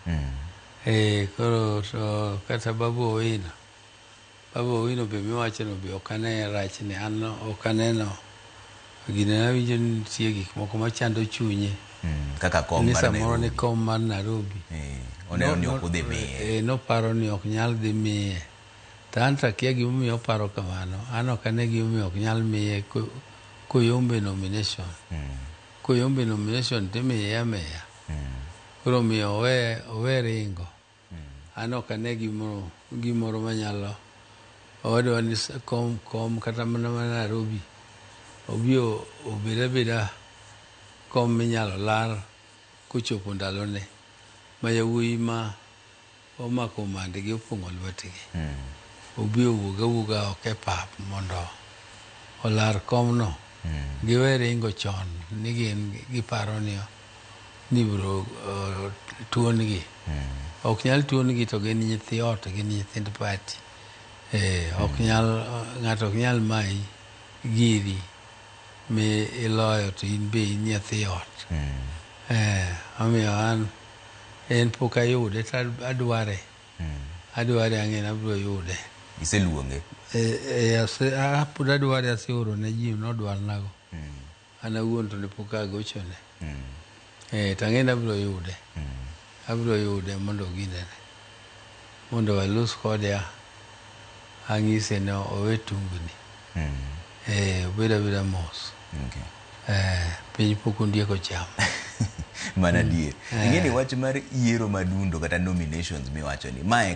Koro to kata Babu Owino be miwacho no be okane rach ni an okaneno gine nawinjo nitie gik moko machando chunye kaka kom mar samoro ni kom mar Nairobi oneno ni ok udhi miye noparo ni ok nyal dhi miye to an to akia gimomiyo oparo kamano an ok ane gimomiyo ok nyal miye koyombe nomination timiye ameya koro miyo owe ringo an ok ane gimoro manyalo owadwa ni kom kata mana Nairobi obiro obeda kom minyalo lar kochopo ndalone ma yawuoyi ma omako mandgi opong'o lwetgi obiro wuoga oko e pap mondo olar komno giwe ringo chon ni giparo ni biro tuongi ok nyal tuongi to gin nyithi ot gin nyithind party ng'ato ok nyal mayi giri mi iloyo to in be in nyathi ot omiyo an en pok ayude to adware ang'e abiro yude. Iseluonge? Pod adware, aseoro ne ji nodwarnago an awuon to ne pok agochone to ang'e abiro yude mondo ginene mondo walos kode ang'ise ni owe tungni obeda mos piny pok ondieko cham mana dier ing'e ni wach mar yiero madundo kata nominations miwacho ni mae